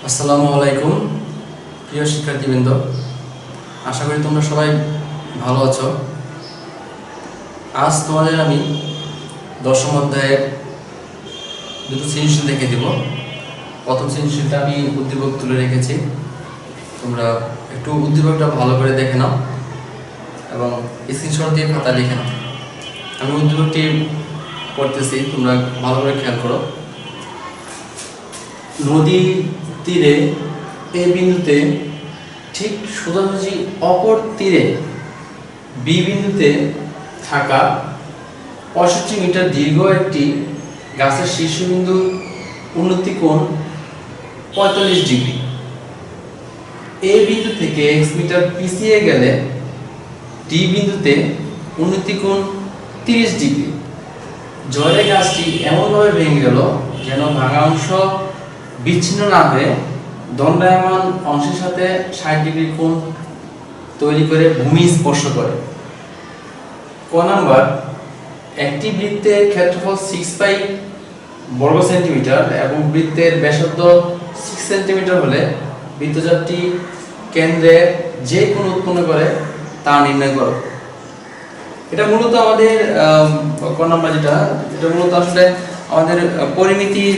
আসসালামু আলাইকুম প্রিয় শিক্ষার্থীবৃন্দ, আশা করি তোমরা সবাই ভালো আছো। আজ তোমাদের আমি দশম অধ্যায়ের দুটো সৃজনশীল দেখে দিব। প্রথম সৃজনশীলটা আমি উদ্দীপক তুলে রেখেছি, তোমরা একটু উদ্দীপকটা ভালো করে দেখে নাও এবং স্ক্রিনশট দিয়ে খাতা লিখে নাও। আমি উদ্দীপকটি পড়তেছি, তোমরা ভালো করে খেয়াল করো। নদীর তীরে এ বিন্দুতে ঠিক সোজাসুজি অপর তীরে বি বিন্দুতে থাকা 65 মিটার দীর্ঘ একটি গাছের শীর্ষবিন্দুর উন্নতি কোণ 45 ডিগ্রি। এ বিন্দু থেকে x মিটার পিছিয়ে গেলে ডি বিন্দুতে উন্নতি কোণ 30 ডিগ্রি। ঝড়ে গাছটি এমনভাবে ভেঙে গেল যেন ভাঙা অংশ বিচ্ছিন্ন না হয়ে দণ্ডায়মান অংশের সাথে 60 ডিগ্রি কোণ তৈরি করে ভূমি স্পর্শ করে। ক নাম্বার, একটি বৃত্তের ক্ষেত্রফল 6 পাই বর্গ সেন্টিমিটার এবং বৃত্তের ব্যাসার্ধ 6 সেন্টিমিটার হলে বৃত্তচাপটি কেন্দ্রে যে কোণ উৎপন্ন করে তা নির্ণয় করো। এটা মূলত আমাদের ক নাম্বার যেটা মূলত আসলে আমাদের পরিমিতির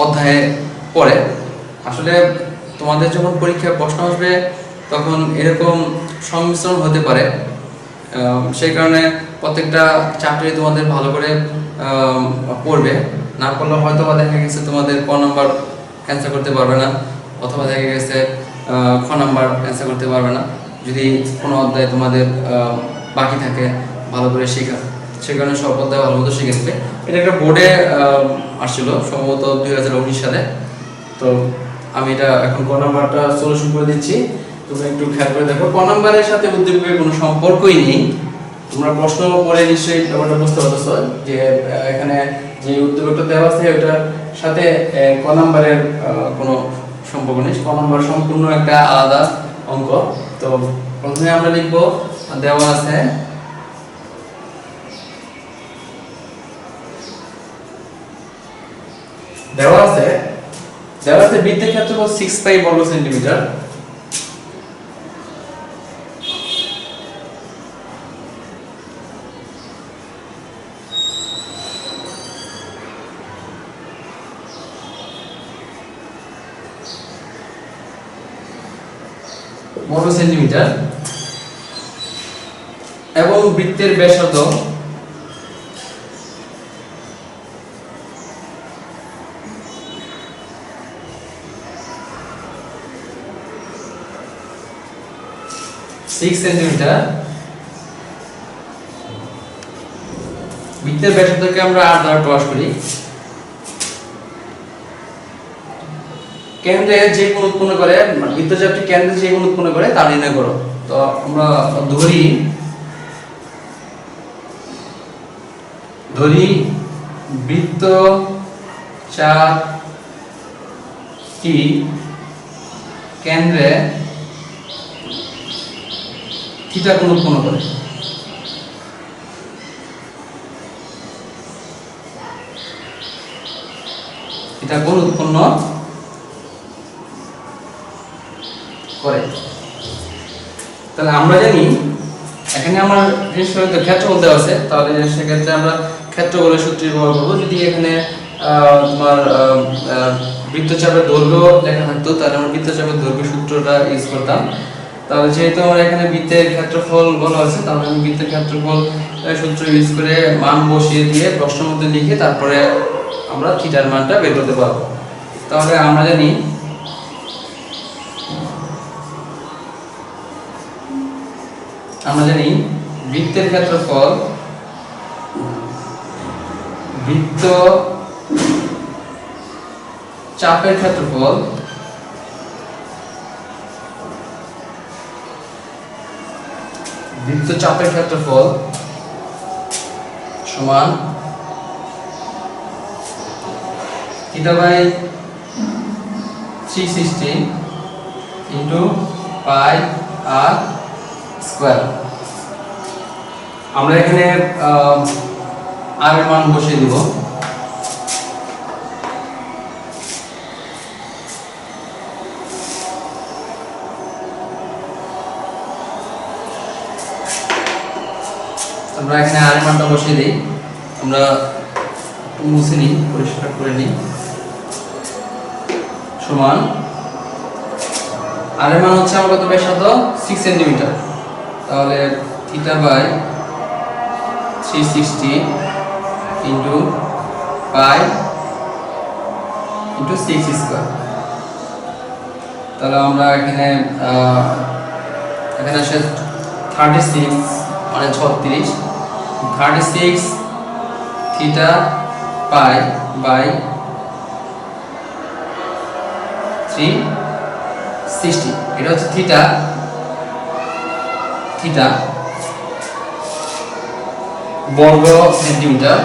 অধ্যায়ে পড়ে। আসলে তোমাদের যখন পরীক্ষায় প্রশ্ন আসবে তখন এরকম সংমিশ্রণ হতে পারে, সেই কারণে প্রত্যেকটা চ্যাপ্টারে তোমাদের ভালো করে পড়বে। না পড়লে হয়তো বা দেখা গেছে তোমাদের ক নাম্বার অ্যান্সার করতে পারবে না, অথবা দেখা গেছে খ নাম্বার অ্যান্সার করতে পারবে না যদি কোনো অধ্যায় তোমাদের বাকি থাকে ভালো করে শেখা। সে কারণে সব অধ্যায় ভালো মতো শিখে নেবে। এটা একটা বোর্ডে আসছিল সম্ভবত 2019 সালে। তো আমি এটা এখন ক নাম্বারটা সলিউশন করে দিচ্ছি, তোমরা একটু খেয়াল করে দেখো। ক নাম্বারের সাথে উদ্দীপকের কোনো সম্পর্কই নেই। তোমরা প্রশ্ন পড়ে নিশ্চয়ই ব্যাপারটা বুঝতে পারছো যে এখানে যে উদ্দীপকটা দেওয়া আছে ওটার সাথে ক নাম্বারের কোনো সম্পর্ক নেই। ক নাম্বার সম্পূর্ণ একটা আলাদা অঙ্ক। তো প্রথমে আমরা লিখব, দেওয়া আছে বৃত্তের ক্ষেত্রফল 6 পাই বর্গ সেন্টিমিটার। এবং বৃত্তের ব্যাসার্ধ 6 সেন্টিমিটার। বৃত্তের ব্যাসার্ধকে আমরা r দ্বারা প্রকাশ করি। কেন্দ্রে যে কোণ উৎপন্ন করে, বৃত্তচাপটি কেন্দ্রে যে কোণ উৎপন্ন করে তা নির্ণয় করো। তো আমরা ধরি বৃত্তচাপটি কেন্দ্রে থিটা কোণ উৎপন্ন করে। থিটা কোণ উৎপন্ন করে। তাহলে আমরা জানি এখানে আমার ক্ষেত্রফল দেওয়া আছে, তাহলে সেক্ষেত্রে আমরা ক্ষেত্রফলের সূত্র ব্যবহার করব। যদি এখানে তোমার বৃত্তচাপের দৈর্ঘ্য লেখা থাকতো তাহলে আমরা বৃত্তচাপের দৈর্ঘ্য সূত্রটা ইউজ করতাম। তাহলে যেহেতু আমার এখানে বৃত্তের ক্ষেত্রফল বলা আছে, তাহলে আমি বৃত্তের ক্ষেত্রফল সূত্র ইউজ করে মান বসিয়ে দিয়ে প্রশ্নের মধ্যে লিখে তারপরে আমরা থিটার মানটা বের করতে পারবো। তাহলে আমরা জানি বৃত্তের ক্ষেত্রফল বৃত্ত চাপের ক্ষেত্রফল সমান theta by 360 into pi r square. আমরা এখানে আর এর মান বসিয়ে দিব। আমরা এখানে আর এর মানটা বসিয়ে দিই। আমরা মুছে নিই, পরিষ্কার করে নিই। সমান আর এর মান হচ্ছে আমার কত ব্যাসার্ধ 6 সেন্টিমিটার। তাহলে theta by 360 into pi into 6 square. তাহলে আমরা এখানে আসে 36 মানে 36 36 থিটা পাই বাই 360, এটা হচ্ছে থিটা বর্গ সেন্টিমিটার।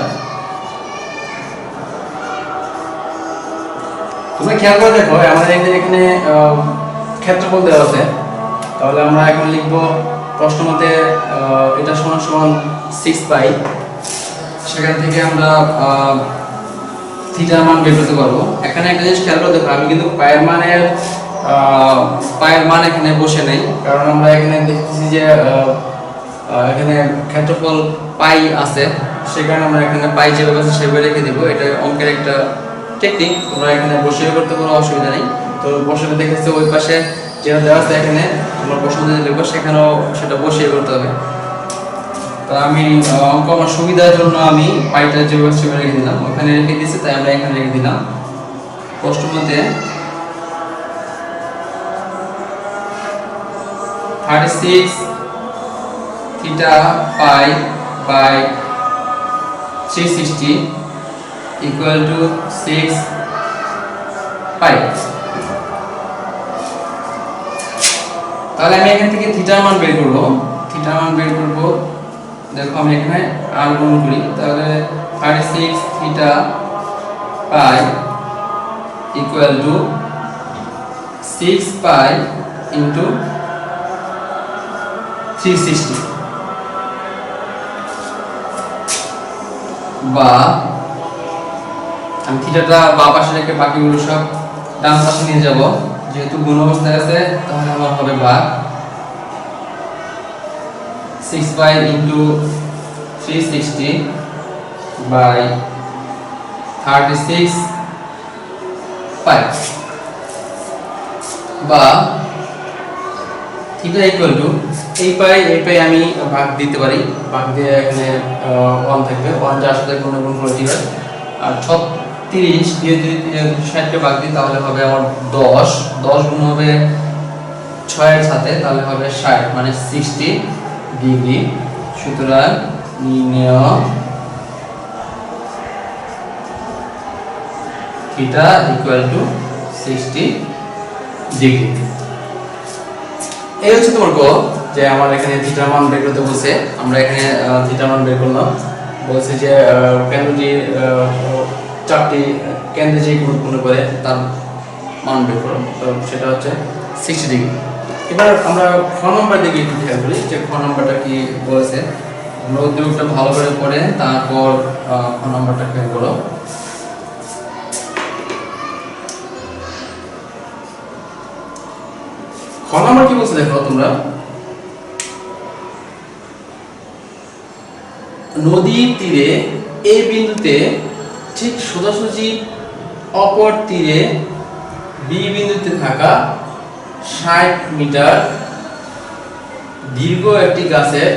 তোমরা খেয়াল করে দেখো আমাদের এখানে ক্ষেত্রফল দেওয়া আছে। তাহলে আমরা এখন লিখব প্রশ্ন মতে এটা সমান সমান 6 পাই। সেখান থেকে আমরা থিটার মান বের করতে পারবো। এখানে একটা জিনিস খেয়াল করে দেখো, আমি কিন্তু পায়ের মান এখানে বসে নেই, কারণ আমরা এখানে দেখতেছি যে এখানে ক্ষেত্রফল পাই আছে, সেখানে আমরা এখানে পাই যেভাবে আছে সেভাবে রেখে দেবো। এটা অঙ্কের একটা টেকনিক, তোমরা এখানে বসিয়ে করতে কোনো অসুবিধা নেই। তো বসিয়ে দেখেছি ওই পাশে যেটা দেওয়া আছে এখানে তোমরা প্রশ্ন দিয়ে লিখবো, সেখানেও সেটা বসিয়ে করতে হবে। তো আমি অঙ্ক আমার সুবিধার জন্য আমি পাইটা যেভাবে সেভাবে রেখে দিলাম, ওখানে রেখে দিয়েছি, তাই আমরা এখানে রেখে দিলাম। প্রশ্ন মতে 36 theta pi by 360 equal to 6 pi. তাহলে আমি এখান থেকে থিটার মান বের করব। দেখো আমি এখানে আর গুণ করি, তাহলে 36 theta pi equal to 6 pi into 360, বা আমি থিটাটা বাম পাশে রেখে বাকিগুলো সব ডান পাশে নিয়ে যাব, যেহেতু গুণ অবস্থায় আছে তাহলে আমার হবে ভাগ 6 পাই ইন্টু 360 বাই 36 পাই, বা থিটা ইকুয়াল টু এই পাই আমি ভাগ দিতে পারি, ভাগ দিয়ে এখানে 1 থাকবে, 1 যার সাথে গুণ করে দিবে। আর 36 দিয়ে যদি 60 কে ভাগ দিই তাহলে হবে আমার 10 গুণ হবে 6 এর সাথে, তাহলে হবে 60 মানে 60 ডিগ্রি। সুতরাং নির্ণয় থিটা ইকুয়াল টু 60 ডিগ্রি। এই হচ্ছে তোমার যে আমার এখানে থিটার মান বের করতে বলছে। আমরা এখানে থিটার মান বের করলাম, বলছে যে কেন্দ্রটি 4টি কেন্দ্রে যে কোণ করে তার মান বের করো, তো সেটা হচ্ছে 60 ডিগ্রি। এবার আমরা খ নম্বর দিকে একটু খেয়াল করি যে খ নম্বরটা কি বলেছে। আমরা উদ্যোগটা ভালো করে পড়ে তারপর খ নম্বরটা খেয়াল করো। খ নম্বর কি বলছে দেখো তোমরা, নদীর তীরে এই বিন্দুতে ঠিক সোজাসুজি অপর তীরে বি বিন্দুতে থাকা 60 মিটার দীর্ঘ একটি গাছের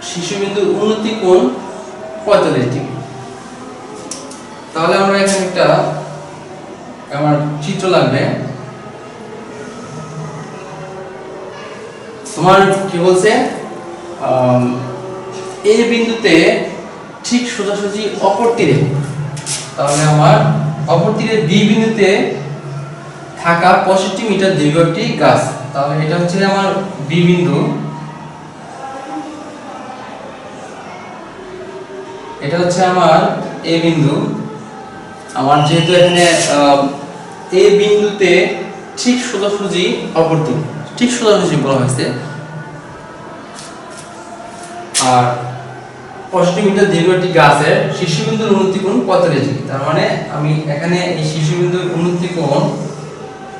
শীর্ষবিন্দুর উন্নতি কোণ 45 ডিগ্রি। তাহলে আমরা এখানে একটা আমার চিত্র লাগবে। তোমার কি বলছে, এই বিন্দুতে ঠিক সোজাসুজি অপর তীরে, তাহলে আমার অপর তীরে বি বিন্দুতে থাকা 65 মিটার দীর্ঘ একটি গাছ। তাহলে এটা হচ্ছে আমার বি বিন্দু, এটা হচ্ছে আমার এ বিন্দু। আমার যেহেতু এখানে এই বিন্দুতে ঠিক সোজাসুজি অপর তীর, ঠিক সোজাসুজি বলা হয়েছে, আর 65 মিটার দীর্ঘ একটি গাছের শীর্ষবিন্দুর উন্নতি কোণ 45 ডিগ্রি। তার মানে আমি এখানে এই শীর্ষবিন্দুর উন্নতি কোণ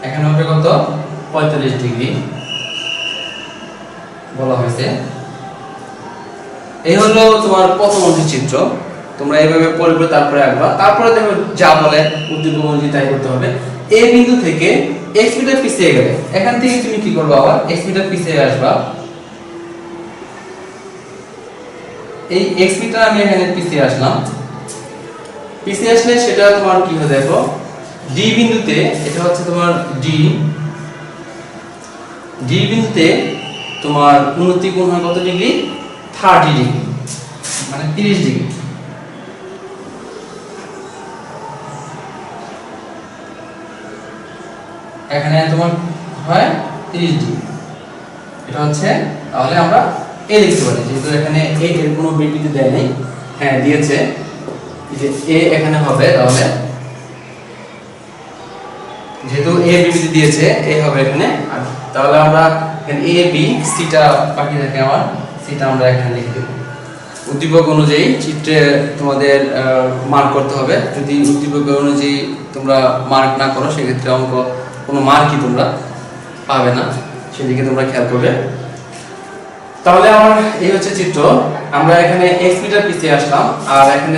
এখানে হবে কত 45 ডিগ্রি বলা হয়েছে। এই হলো তোমার প্রথম অংশের চিত্র। তোমরা এইভাবে পড়ে পড়ে তারপরে আঁকবা। তারপরে দেখো যা বলে উদ্দীপক অনুযায়ী তাই করতে হবে। এ বিন্দু থেকে x মিটার পিছিয়ে গেলে এখান থেকে তুমি কি করবে, আবার x মিটার পিছিয়ে আসবা। এই x মিটার আমি এখানে পিছিয়ে আসলাম। পিছিয়ে আসলে সেটা তোমার কি হবে দেখো, d বিন্দুতে, এটা হচ্ছে তোমার d বিন্দুতে তোমার উন্নতি কোণ হয় কত ডিগ্রি, 30 ডিগ্রি, মানে 30 ডিগ্রি। এখানে তোমার হয় 30 ডিগ্রি, এটা হচ্ছে, তাহলে আমরা a লিখতে পারি, যেহেতু এখানে a এর কোনো বিবৃতি দেয় নাই, হ্যাঁ দিয়েছে যে a এখানে হবে, তাহলে যেহেতু a বিবৃতি দিয়েছে a হবে এখানে। আর তাহলে আমরা এখানে a b c টা বাকি থাকে, আমার c টা আমরা এখানে লিখে দেব। উদ্দীপক অনুযায়ী চিত্রে তোমাদের মার্ক করতে হবে। যদি উদ্দীপক অনুযায়ী তোমরা মার্ক না করো সেক্ষেত্রে অঙ্ক কোনো মার্কই তোমরা পাবে না, সেদিকে তোমরা খেয়াল করবে। তাহলে আমার এই হচ্ছে চিত্র। আমরা এখানে x মিটার পিছিয়ে আসলাম, আর এখানে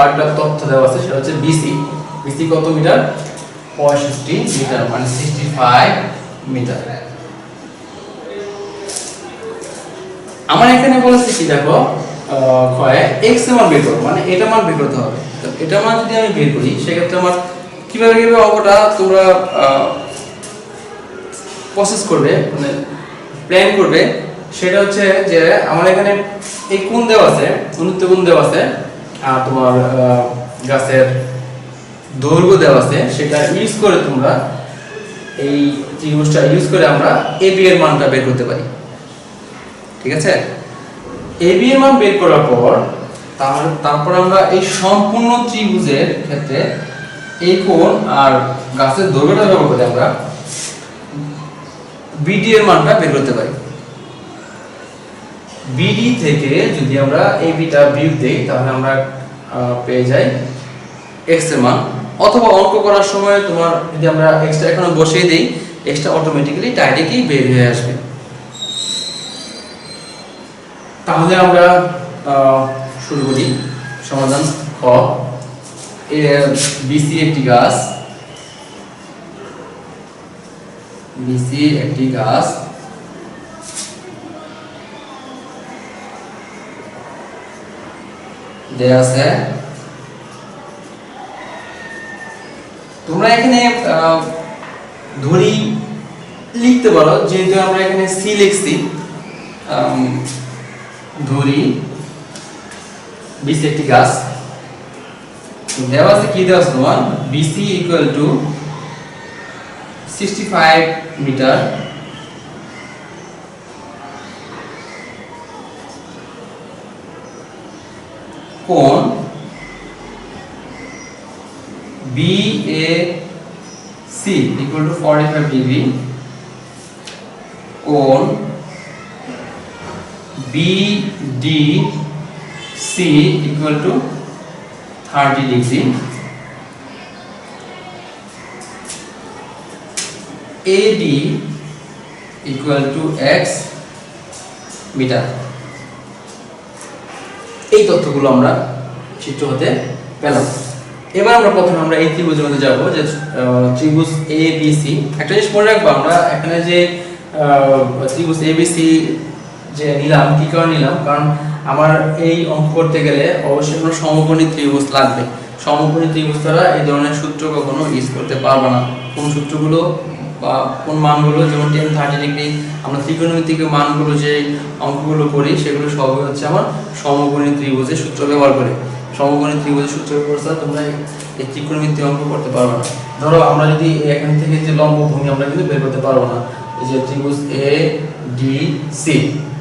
একটা তথ্য দেওয়া আছে, সেটা হচ্ছে BC। BC কত মিটার, 65 মিটার, মানে 65 মিটার। আমার এখানে বলেছে কি দেখো, ক্ষয়ে x এর মান বের করো, মানে এটা মান বের করতে হবে। তো এটা মান যদি আমি বের করি সেক্ষেত্রে আমার কিভাবে অঙ্কটা তোমরা প্রসেস করবে, মানে প্ল্যান করবে, সেটা হচ্ছে যে আমার এখানে এই কোণ দেওয়া আছে, অনুত্ত কোণ দেওয়া আছে, আর তোমার গাছের দৈর্ঘ্য দেওয়া আছে, সেটা ইউজ করে তোমরা এই ত্রিভুজটা ইউজ করে আমরা AB এর মানটা বের করতে পারি। ঠিক আছে, AB এর মান বের করার পর তারপর আমরা এই সম্পূর্ণ ত্রিভুজের ক্ষেত্রে এই কোণ আর গাছের দৈর্ঘ্যটা ব্যবহার করে আমরা BD এর মানটা বের করতে পারি। BD থেকে যদি আমরা AB টা বিয়োগ দেই তাহলে আমরা পেয়ে যাই x এর মান, অথবা অঙ্ক করার সময় তোমার যদি আমরা x টা এখানে বসিয়ে দেই, x টা অটোমেটিক্যালি ডাইরেক্টলি বের হয়ে আসবে। তাহলে আমরা শুরু করি সমাধান। খ, BC একটি গাছ, BC একটি গাছ দেয়া আছে। তোমরা এখানে ধরি লিখতে পারো, যেহেতু আমরা এখানে C লিখছি, ধরি BC একটি গাছ দেওয়া আছে। কি দেওয়া আছে তোমার, BC ইকুয়াল টু 65 মিটার, কোণ BAC ইকুয়াল টু 45 ডিগ্রি, কোণ BDC equal to 30 degree, AD equal to x metre. এই তথ্যগুলো আমরা চিত্র হতে পেলাম। এবার আমরা প্রথমে আমরা এই ত্রিভুজের মধ্যে যাব, যে ত্রিভুজ ABC। একটা জিনিস মনে রাখবো, আমরা এখানে যে ত্রিভুজ ABC যে নিলাম, কি কারণে নিলাম, কারণ আমার এই অঙ্ক করতে গেলে অবশ্যই কোনো সমকোণী ত্রিভুজ লাগবে। সমকোণী ত্রিভুজ দ্বারা এই ধরনের সূত্র কখনো ইউজ করতে পারবো না। কোন সূত্রগুলো বা কোন মানগুলো, যেমন 10 30 ডিগ্রি, আমরা ত্রিকোণমিতিক মানগুলো যে অঙ্কগুলো করি সেগুলো সবই হচ্ছে আমার সমকোণী ত্রিভুজের সূত্র ব্যবহার করে। সমকোণী ত্রিভুজের সূত্র ব্যবহার ছাড়া তোমরা এই ত্রিকোণমিতিক অঙ্ক করতে পারবে না। ধরো আমরা যদি এখান থেকে যে লম্ব ভূমি আমরা কিন্তু বের করতে পারবো না, এই যে ত্রিভুজ ADC,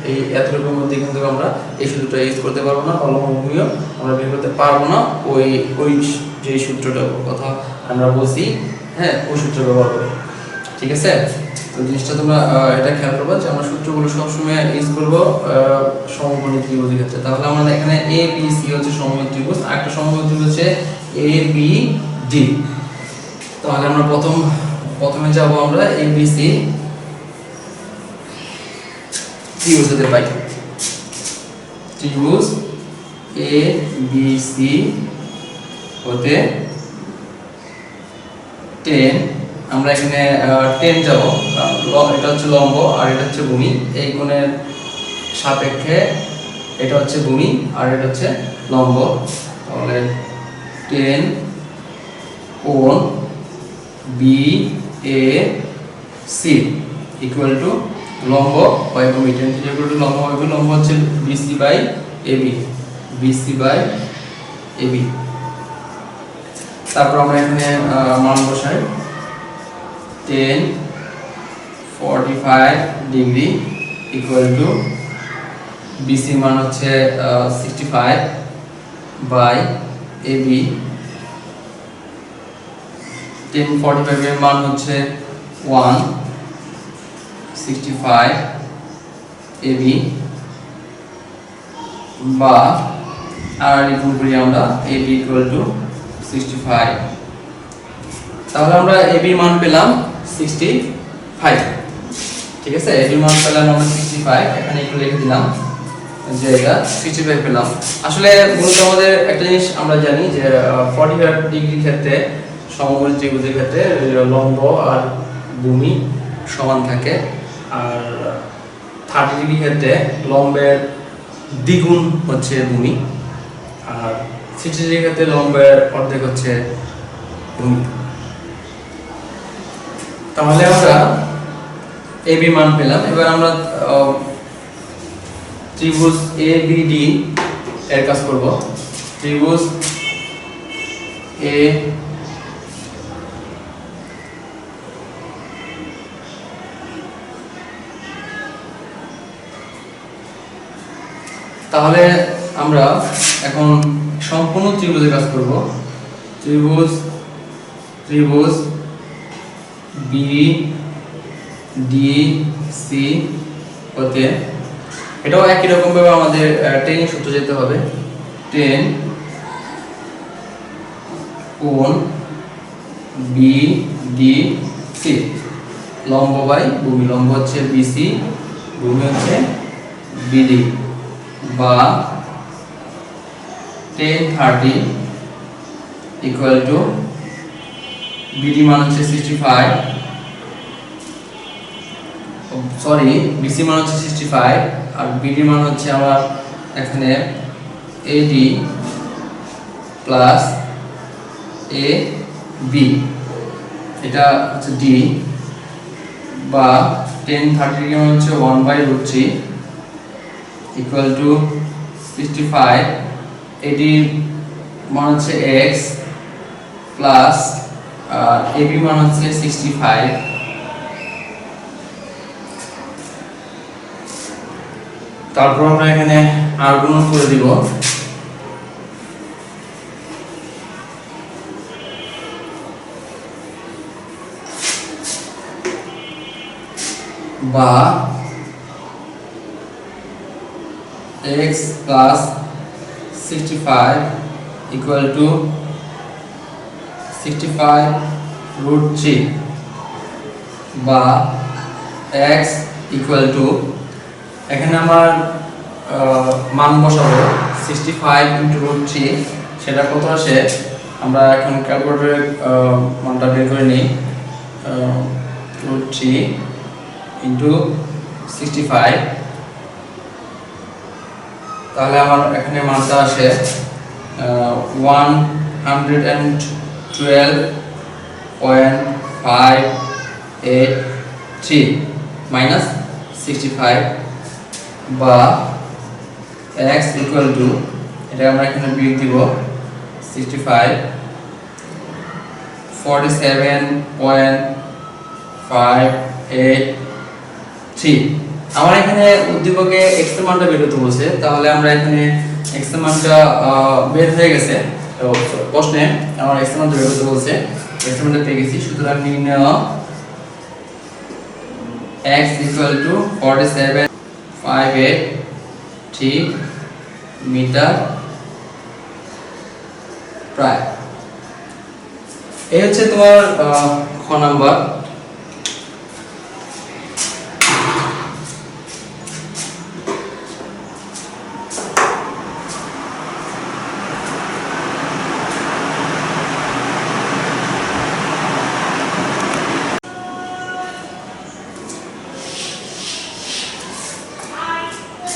এই এতটুকুর মধ্যে কিন্তু আমরা এই সূত্রটা ইউজ করতে পারবো না, লম্ব ভূমিও আমরা বের করতে পারবো না ওই যে সূত্রটার কথা আমরা বলছি, হ্যাঁ, ওই সূত্র ব্যবহার করে। ঠিক আছে, তো জিনিসটা তোমরা এটা খেয়াল করবে যে আমরা সূত্রগুলো সবসময় ইউজ করবো সমকোণী ত্রিভুজের ক্ষেত্রে। তাহলে আমাদের এখানে ABC হচ্ছে সমকোণী ত্রিভুজ, আর একটা সমকোণী ত্রিভুজ হচ্ছে ABD। তাহলে আমরা প্রথমে যাব আমরা ABC ত্রিভুজ হতে পাই। ত্রিভুজ এ বি সি হতে 10, আমরা এখানে 10 যাব, এটা হচ্ছে লম্ব আর এটা হচ্ছে ভূমি, এই কোণের সাপেক্ষে এটা হচ্ছে ভূমি আর এটা হচ্ছে লম্ব, তাহলে 10 কোণ B A C equal to লম্ব বাই ভূমি, 10 ইকুয়াল টু লম্ব বাই ভূমি, লম্ব হচ্ছে BC by AB, BC by AB. তারপর আমরা এখানে মান বসাই, 10 45 ডিগ্রি ইকুয়াল টু বিসি মান হচ্ছে 65 বাই এবি, 1045 এর মান হচ্ছে 165 এবি, বা আর লিখুন করি আমরা এবি ইকুয়াল টু 65, তাহলে আমরা এবি মান পেলাম 65, ঠিক আছে, এবি মান পেলাম আমরা 65, এখানে একটু লিখে দিলাম যে এটা 65 পেলাম। আসলে মূলত আমাদের একটা জিনিস আমরা জানি যে 45 ডিগ্রি ক্ষেত্রে সমকোণী ত্রিভুজের ক্ষেত্রে লম্ব আর ভূমি সমান থাকে, আর 30 ডিগ্রি ক্ষেত্রে লম্বের দ্বিগুণ হচ্ছে ভূমি, আর 60 ডিগ্রি ক্ষেত্রে লম্বের অর্ধেক হচ্ছে ভূমি। তাহলে আমরা এবি মান পেলাম। এবার আমরা ত্রিভুজ এবিডি এর কাজ করব। ত্রিভুজ এ তাহলে আমরা এখন সম্পূর্ণ ত্রিভুজের কাজ করব। ত্রিভুজ বি ডি সি হতে, এটাও একই রকম ভাবে আমাদের 10 সূত্র যেতে হবে, 10 কোণ বি ডি সি লম্ব বাই ভূমি, লম্ব হচ্ছে বিসি, ভূমি হচ্ছে বিডি, বা 1030 ইকুয়াল টু বিডি মান হচ্ছে 65, সরি বিসি মান হচ্ছে 65 আর বিডি মান হচ্ছে আমার এখানে এডি প্লাস এ বি, এটা হচ্ছে ডি, বা 1030 মান হচ্ছে 1/√3 ইকুয়াল টু 65, এডি মান হচ্ছে x প্লাস এবি মান হচ্ছে 65, তারপর আমরা এখানে আর গুণন করে দিব, বা x plus 65 equal to 65√3, বা x equal to, এখানে আমার মান বসাবো 65 into √3, সেটা কত আসে আমরা এখন ক্যালকুলেটরে মানটা বের করে নিই, √3 into 65, তাহলে আমার এখানে মানটা আসে 112.583 minus 65, বা x equal to, এটা আমরা এখানে বিয়োগ দিব 65 47.583। আমার এখানে উদ্দীপকে x এর মানটা বের করতে বলছে, তাহলে আমরা এখানে x এর মানটা বের হয়ে গেছে, তো প্রশ্নে আমার x এর মানটা বের করতে বলছে, x এর মানটা পেয়ে গেছি, সুতরাং নির্ণয় x equal to 47.583 মিটার প্রায়। এই হচ্ছে তোমার খ নাম্বার।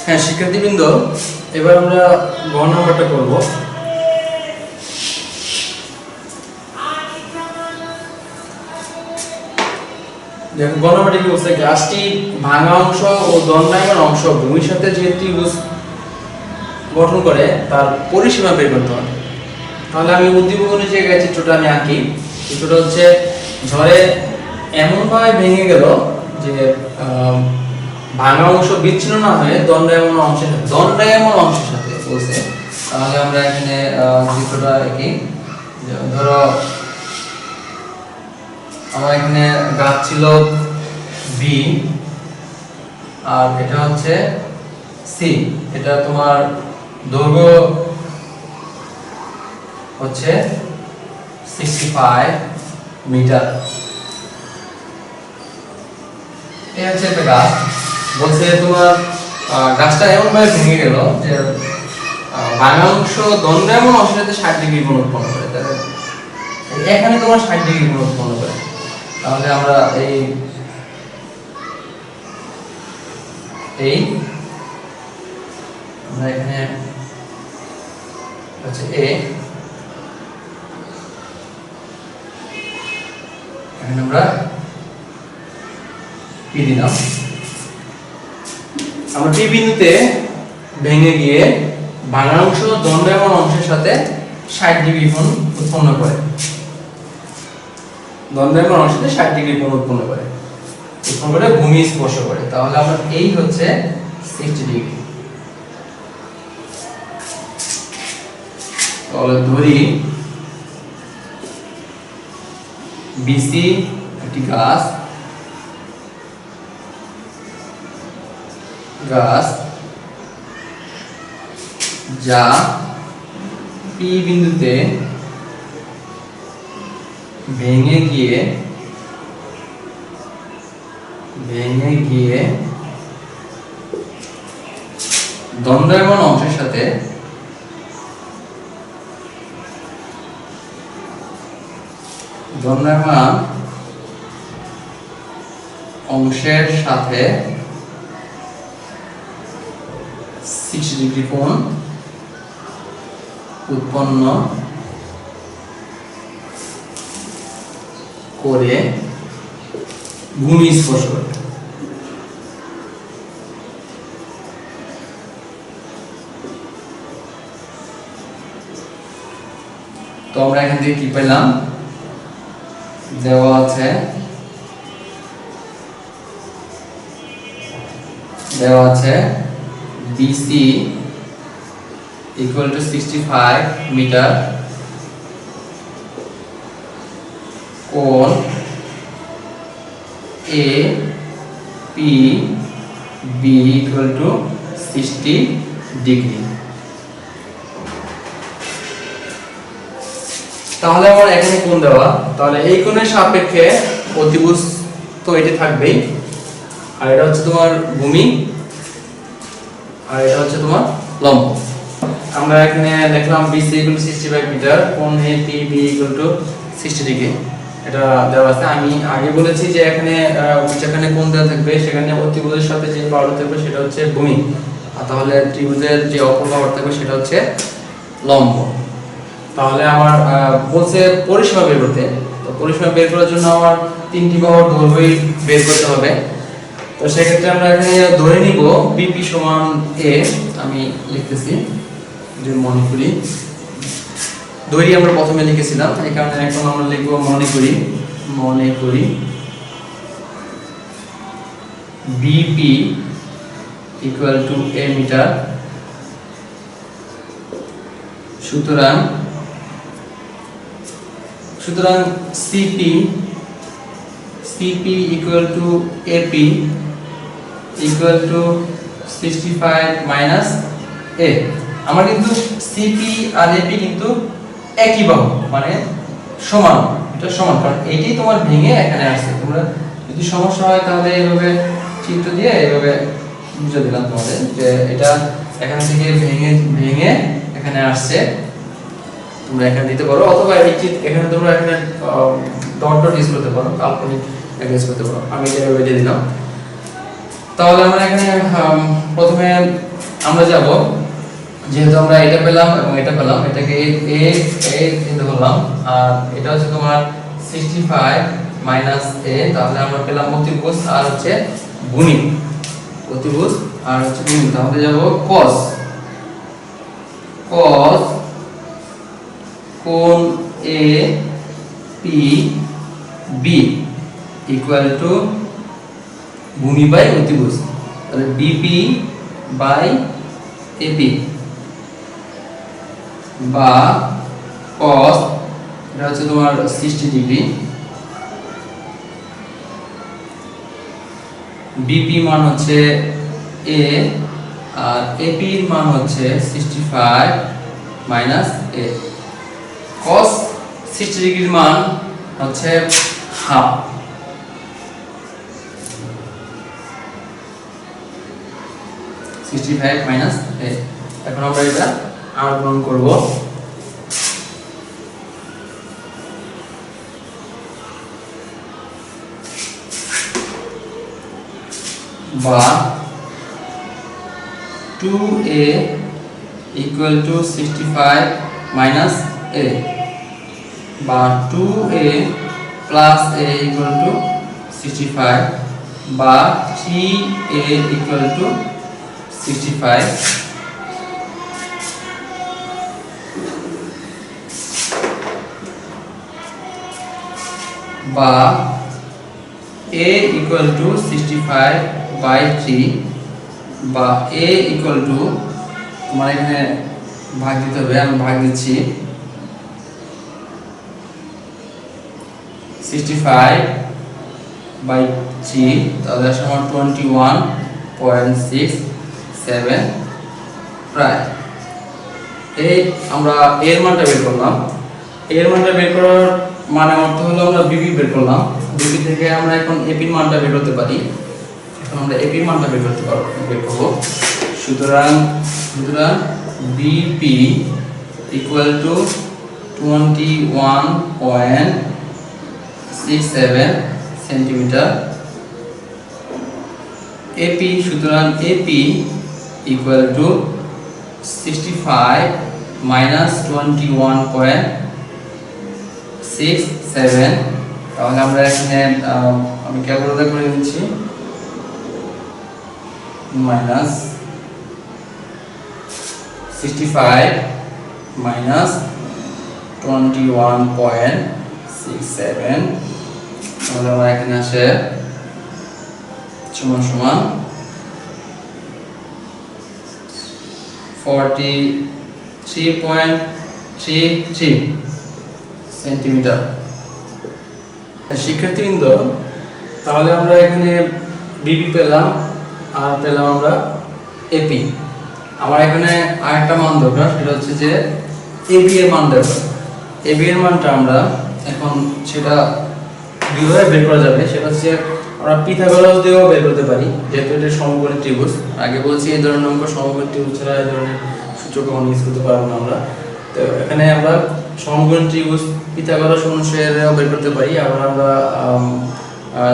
হ্যাঁ শিক্ষার্থীবৃন্দ, এবার আমরা গ নম্বরটা করব। দেখো গ নম্বরটা কি বলছে, গাছটি ভাঙা অংশ ও দণ্ডায়মান অংশ ভূমির সাথে যে ত্রিভুজ গঠন করে তার পরিসীমা বের করতে হবে। তাহলে আমি উদ্দীপক অনুযায়ী চিত্রটা আমি আঁকি। চিত্রটা হচ্ছে ঝড়ে এমন ভাবে ভেঙে গেল যে ভাঙা অংশ বিচ্ছিন্ন না হয়ে দণ্ডায়মান অংশের সাথে বলছে। তাহলে আমরা এখানে চিত্রটা আঁকি। ধরো আমার এখানে গাছ ছিল বি আর এটা হচ্ছে সি। এটা তোমার দৈর্ঘ্য হচ্ছে 65 মিটার। এই হচ্ছে একটা গাছ। বলছে তোমার গাছটা এমন ভাবে ভেঙে গেল যে ভাঙা অংশ দণ্ডায়মান অংশের সাথে 60 ডিগ্রি কোণ উৎপন্ন করে। তাহলে এখানে তোমার 60 ডিগ্রি কোণ উৎপন্ন করে। তাহলে আমরা আমরা এখানে হচ্ছে এখানে আমরা পি দিলাম। আমরা পি বিন্দুতে ভেঙে গিয়ে ভাঙা অংশ দণ্ডায়মান অংশের সাথে 60 ডিগ্রি কোণ উৎপন্ন করে। দণ্ডায়মান অংশের সাথে 60 ডিগ্রি কোণ উৎপন্ন করে ভূমি স্পর্শ করে। তাহলে আমরা এই হচ্ছে 60 ডিগ্রি। তাহলে ধরি বিসি একটি গাছ যা পি বিন্দুতে ভেঙে গিয়ে দণ্ডায়মান অংশের সাথে দণ্ডায়মান অংশের সাথে 60 ডিগ্রি কোণ উৎপন্ন করে ভূমি স্পর্শ করে। তো আমরা এখান থেকে কি পেলাম, দেওয়া আছে BC equal to 65 মিটার, কোণ APB equal to 60 ডিগ্রি। তাহলে আমার এখানে কোণ দেওয়া, তাহলে এই কোণের সাপেক্ষে অতিভুজ তো এটি থাকবেই, আর এটা হচ্ছে তোমার ভূমি আর এটা হচ্ছে তোমার লম্ব। আমরা এখানে দেখলাম BC equal to 65 মিটার, কোণ APB equal to 60 ডিগ্রি এটা দেওয়া আছে। আমি আগে বলেছি যে এখানে যেখানে কোণ দেওয়া থাকবে সেখানে অতিভুজের সাথে যে বাহু থাকবে সেটা হচ্ছে ভূমি, আর তাহলে ত্রিভুজের যে অপর বাহু থাকবে সেটা হচ্ছে লম্ব। তাহলে আমার বলছে পরিসীমা বের করতে। তো পরিসীমা বের করার জন্য আমার তিনটি বাহুর দৈর্ঘ্য বের করতে হবে। তো সেক্ষেত্রে আমরা এখানে ধরে নিব BP সমান A। আমি লিখতেছি যে মনে করি, দৈর্ঘ্য আমরা প্রথমে লিখেছিলাম, এই কারণে এখন আমরা লিখব মনে করি BP equal to A metre. সুতরাং CP equal to AP equal to 65 minus A। আমার কিন্তু CP আর AP কিন্তু একই বাহু, মানে সমান, এটা সমান, কারণ এইটাই তোমার ভেঙে এখানে আসছে। তোমরা যদি সমস্যা হয় তাহলে এইভাবে চিত্র দিয়ে এইভাবে বুঝিয়ে দিলাম তোমাদের যে এটা এখান থেকে ভেঙে এখানে আসছে। তোমরা এখানে দিতে পারো, অথবা এখানে তোমরা এখানে ডট ইউজ করতে পারো, কাল্পনিক ইউজ করতে পারো। আমি এটা এভাবে দিয়ে দিলাম। তাহলে আমরা এখানে প্রথমে আমরা যাব, যেহেতু আমরা এটা পেলাম এবং এটা পেলাম, এটাকে a a ধরলাম, আর এটা হচ্ছে তোমার 65 মাইনাস a, তাহলে আমরা পেলাম অতিভুজ আর হচ্ছে গুণিত, অতিভুজ আর হচ্ছে গুণিত। তাহলে যাব cos কোণ a p b equal to ভূমি বাই অতিভুজ, তাহলে bp বাই ap বা cos, এটা হচ্ছে তোমার 60 ডিগ্রি, bp মান হচ্ছে a আর ap এর মান হচ্ছে 65 মাইনাস a। cos 60 ডিগ্রির মান হচ্ছে হাফ, এখন আমরা এটা আহরণ করব। বা 2a equal to 65 minus a বা 2a plus a equal to 65 বা 3a ইকুয়াল টু 65 বা a ইকুয়াল টু 65 বাই 3 বা a ইকুয়াল টু, তোমার এখানে ভাগ দিতে হবে, আমি ভাগ দিচ্ছি, 65 বাই 3, তাহলে সমান 21.67 প্রায়। এই আমরা এর মানটা বের করলাম, এর মানটা বের করার মানে অর্থ হলো আমরা বিপি বের করলাম, বিপি থেকে আমরা এখন এপির মানটা বের করতে পারি। এখন আমরা এপির মানটা বের করব। সুতরাং BP equal to 21.67 centimetre, AP, সুতরাং এপি ইকুয়াল টু 65 মাইনাস 21.67, তাহলে আমরা এখানে আমি ক্যালকুলেটর করে নিচ্ছি, মাইনাস 65 মাইনাস 21.67, তাহলে আমরা এখানে আসে সমান সমান 43.33 সেন্টিমিটার। শিক্ষার্থীবৃন্দ, তাহলে আমরা এখানে বিপি পেলাম আর পেলাম আমরা এপি। আমার এখানে আরেকটা মান দরকার, সেটা হচ্ছে যে এবি এর মান দরকার। এবি এর মানটা আমরা এখন সেটা দুইভাবে বের করা যাবে, সেটা হচ্ছে আমরা পিথাগোরাস দিয়েও বের করতে পারি, যেহেতু এটা সমকোণী ত্রিভুজ। আগে বলছি এই ধরনের অঙ্ক সমকোণী ত্রিভুজ ছাড়া এই ধরনের সূচক কখনো ইউজ করতে পারবো না আমরা। তো এখানে আমরা সমকোণী ত্রিভুজ পিথাগোরাস অনুসারেও বের করতে পারি, আবার আমরা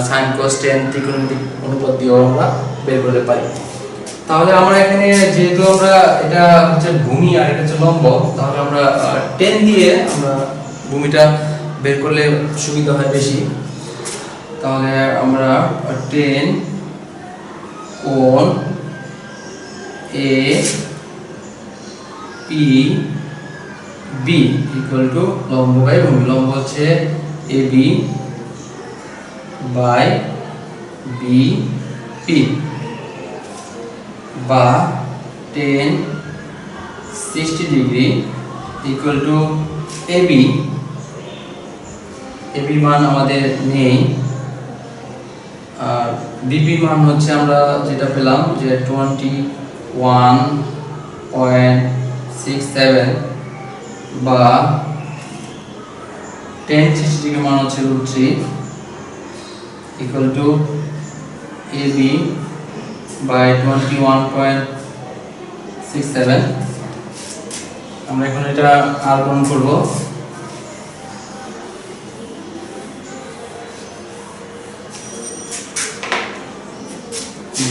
সাইন কস টেন ত্রিকোণমিতিক অনুপাত দিয়েও আমরা বের করতে পারি। তাহলে আমরা এখানে যেহেতু আমরা এটা হচ্ছে ভূমি আর এটা হচ্ছে লম্ব, তাহলে আমরা টেন দিয়ে আমরা ভূমিটা বের করলে সুবিধা হয় বেশি। তাহলে আমরা টেন কোণ A P B equal to লম্ব বাই ভূমি, লম্ব হচ্ছে A B by B P বা tan 60 degree equal to AB, AB মান আমাদের নেই, আর বিপি মান হচ্ছে আমরা যেটা পেলাম যে 21.67 বা 10 60 মান হচ্ছে √3 ইকুয়াল টু এবি বাই 21.67। আমরা এখন এটা আর গুণ করব,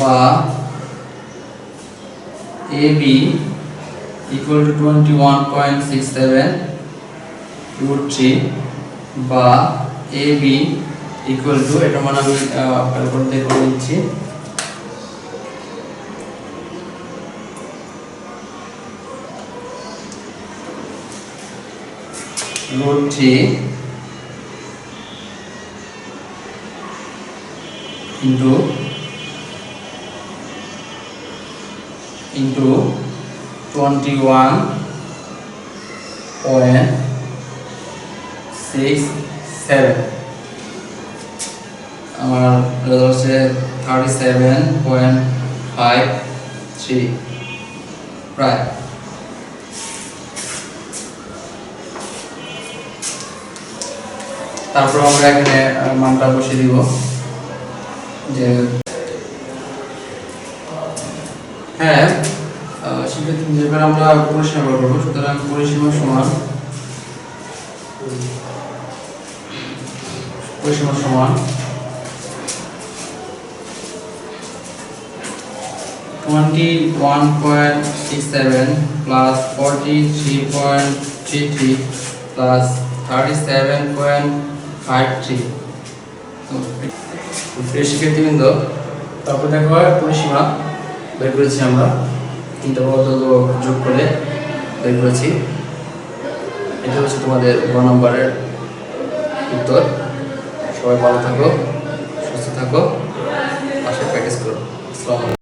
বা AB equal to 21.67 root 3 বা AB equal to এটা মানে আমি ক্যালকুলেট করে নিচ্ছি root 3 into 21.67 আমার রেজাল্ট হচ্ছে 37.53 প্রায়। তারপর আমরা এখানে মানটা বসিয়ে দিব যে হ্যাঁ সেক্ষেত্রে যেবার আমরা পরিসীমা বের করবো, সুতরাং পরিসীমা সমান 21.67 plus 43.33 plus 37.53। প্রিয় শিক্ষার্থীবৃন্দ, তারপর দেখো পরিসীমা বের করেছি আমরা, তিনটা পদ্ধতি যোগ করে বের করেছি। এটা হচ্ছে তোমাদের 1 নম্বরের উত্তর। সবাই ভালো থাকো, সুস্থ থাকো, পাশে প্র্যাকটিস করো। আসসালামু আলাইকুম।